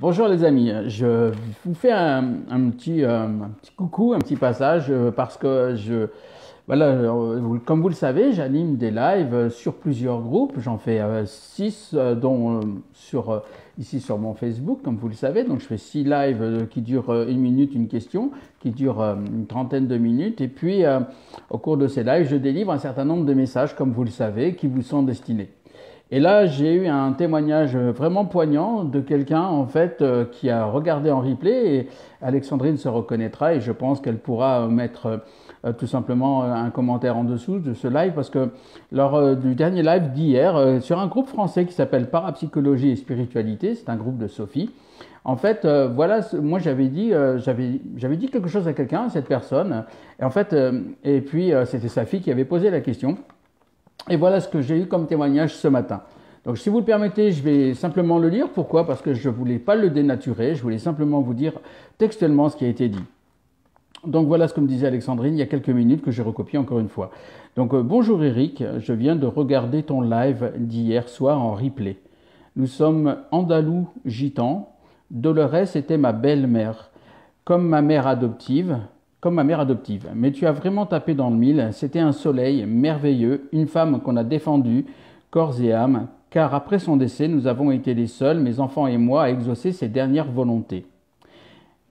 Bonjour les amis, je vous fais un petit coucou, un petit passage parce que voilà, comme vous le savez, j'anime des lives sur plusieurs groupes. J'en fais 6, dont ici sur mon Facebook, comme vous le savez. Donc je fais 6 lives qui durent 1 minute, une question, qui durent une trentaine de minutes. Et puis au cours de ces lives, je délivre un certain nombre de messages, comme vous le savez, qui vous sont destinés. Et là, j'ai eu un témoignage vraiment poignant de quelqu'un en fait qui a regardé en replay, et Alexandrine se reconnaîtra et je pense qu'elle pourra mettre tout simplement un commentaire en dessous de ce live, parce que lors du dernier live d'hier sur un groupe français qui s'appelle Parapsychologie et Spiritualité, c'est un groupe de Sophie. En fait, voilà, moi j'avais dit quelque chose à quelqu'un, cette personne, et en fait, et puis c'était sa fille qui avait posé la question. Et voilà ce que j'ai eu comme témoignage ce matin. Donc si vous le permettez, je vais simplement le lire. Pourquoi? Parce que je ne voulais pas le dénaturer, je voulais simplement vous dire textuellement ce qui a été dit. Donc voilà ce que me disait Alexandrine il y a quelques minutes, que j'ai recopié encore une fois. Donc bonjour Eric, je viens de regarder ton live d'hier soir en replay. Nous sommes andalous gitans. Dolores était ma belle-mère, comme ma mère adoptive. Mais tu as vraiment tapé dans le mille, c'était un soleil merveilleux, une femme qu'on a défendue, corps et âme, car après son décès, nous avons été les seuls, mes enfants et moi, à exaucer ses dernières volontés.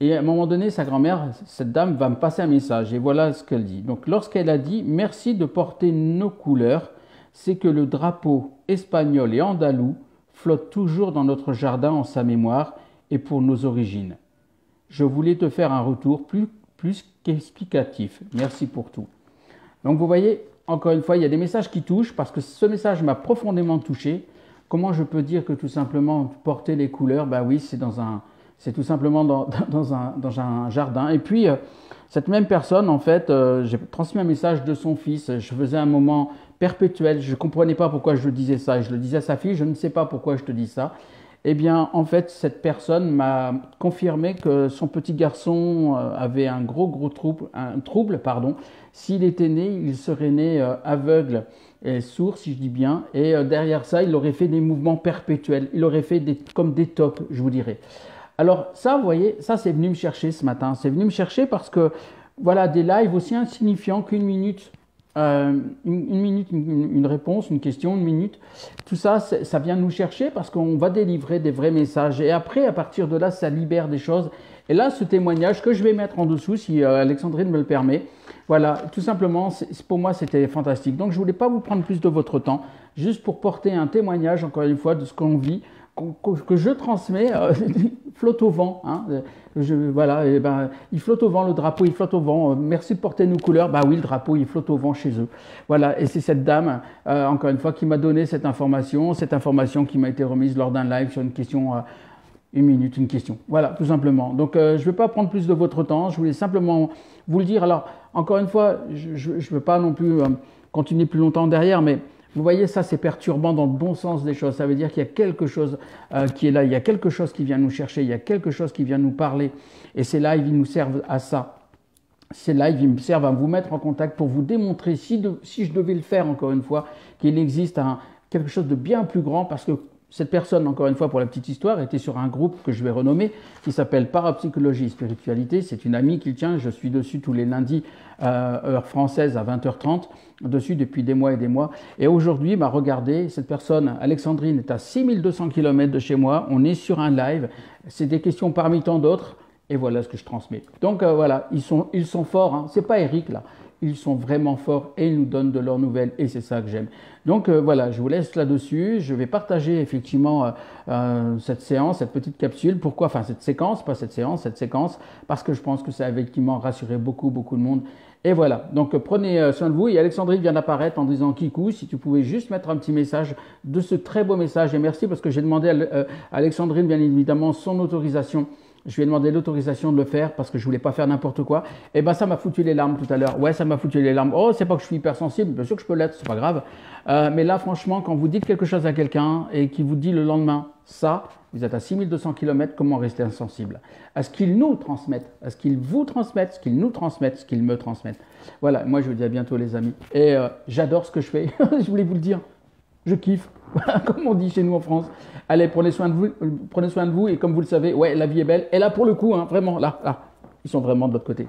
Et à un moment donné, sa grand-mère, cette dame, va me passer un message, et voilà ce qu'elle dit. Donc lorsqu'elle a dit « Merci de porter nos couleurs », c'est que le drapeau espagnol et andalou flotte toujours dans notre jardin en sa mémoire et pour nos origines. Je voulais te faire un retour plus qu'explicatif. Merci pour tout. Donc vous voyez, encore une fois, il y a des messages qui touchent, parce que ce message m'a profondément touché. Comment je peux dire que tout simplement porter les couleurs, ben oui, c'est tout simplement dans un jardin. Et puis cette même personne, en fait, j'ai transmis un message de son fils. Je faisais un moment perpétuel. Je ne comprenais pas pourquoi je disais ça. Et je le disais à sa fille, je ne sais pas pourquoi je te dis ça. Eh bien, en fait, cette personne m'a confirmé que son petit garçon avait un gros trouble. S'il était né, il serait né aveugle et sourd, si je dis bien. Et derrière ça, il aurait fait des mouvements perpétuels. Il aurait fait comme des tops, je vous dirais. Alors ça, vous voyez, ça c'est venu me chercher ce matin. C'est venu me chercher parce que, voilà, des lives aussi insignifiants qu'une minute. Une réponse, une question, 1 minute, tout ça, ça vient nous chercher parce qu'on va délivrer des vrais messages. Et après, à partir de là, ça libère des choses. Et là, ce témoignage que je vais mettre en dessous, si Alexandrine me le permet, voilà, tout simplement, pour moi, c'était fantastique. Donc, je ne voulais pas vous prendre plus de votre temps, juste pour porter un témoignage, encore une fois, de ce qu'on vit, que je transmets, flotte au vent. Hein, voilà, et ben, il flotte au vent, le drapeau, il flotte au vent. Merci de porter nos couleurs. Bah oui, le drapeau, il flotte au vent chez eux. Voilà, et c'est cette dame, encore une fois, qui m'a donné cette information qui m'a été remise lors d'un live sur une question, 1 minute, une question. Voilà, tout simplement. Donc, je ne vais pas prendre plus de votre temps. Je voulais simplement vous le dire. Alors, encore une fois, je ne veux pas non plus continuer plus longtemps derrière, mais vous voyez, ça c'est perturbant dans le bon sens des choses. Ça veut dire qu'il y a quelque chose qui est là, il y a quelque chose qui vient nous chercher, il y a quelque chose qui vient nous parler. Et ces lives, ils nous servent à ça. Ces lives, ils me servent à vous mettre en contact pour vous démontrer, si je devais le faire encore une fois, qu'il existe quelque chose de bien plus grand, parce que cette personne, encore une fois, pour la petite histoire, était sur un groupe que je vais renommer, qui s'appelle Parapsychologie et Spiritualité. C'est une amie qui le tient. Je suis dessus tous les lundis, heure française, à 20h30, dessus depuis des mois et des mois. Et aujourd'hui, regardez, cette personne, Alexandrine, est à 6200 km de chez moi. On est sur un live. C'est des questions parmi tant d'autres. Et voilà ce que je transmets. Donc voilà, ils sont forts. Hein. C'est pas Eric, là. Ils sont vraiment forts et ils nous donnent de leurs nouvelles, et c'est ça que j'aime. Donc voilà, je vous laisse là-dessus. Je vais partager effectivement cette séance, cette petite capsule. Pourquoi? Enfin, cette séquence, pas cette séance, cette séquence, parce que je pense que ça a effectivement rassuré beaucoup de monde. Et voilà, donc prenez soin de vous. Et Alexandrine vient d'apparaître en disant Kikou, si tu pouvais juste mettre un petit message de ce très beau message. Et merci, parce que j'ai demandé à Alexandrine, bien évidemment, son autorisation. Je lui ai demandé l'autorisation de le faire parce que je voulais pas faire n'importe quoi. Et ben ça m'a foutu les larmes tout à l'heure. Ouais, ça m'a foutu les larmes. Oh, c'est pas que je suis hypersensible, bien sûr que je peux l'être, c'est pas grave. Mais là, franchement, quand vous dites quelque chose à quelqu'un et qu'il vous dit le lendemain, ça, vous êtes à 6200 km, comment rester insensible? À ce qu'ils nous transmettent, à ce qu'ils vous transmettent, ce qu'ils nous transmettent, ce qu'ils me transmettent. Voilà, moi je vous dis à bientôt les amis. Et j'adore ce que je fais, je voulais vous le dire. Je kiffe, comme on dit chez nous en France. Allez, prenez soin de vous et comme vous le savez, ouais, la vie est belle. Et là, pour le coup, hein, vraiment, là, ils sont vraiment de l'autre côté.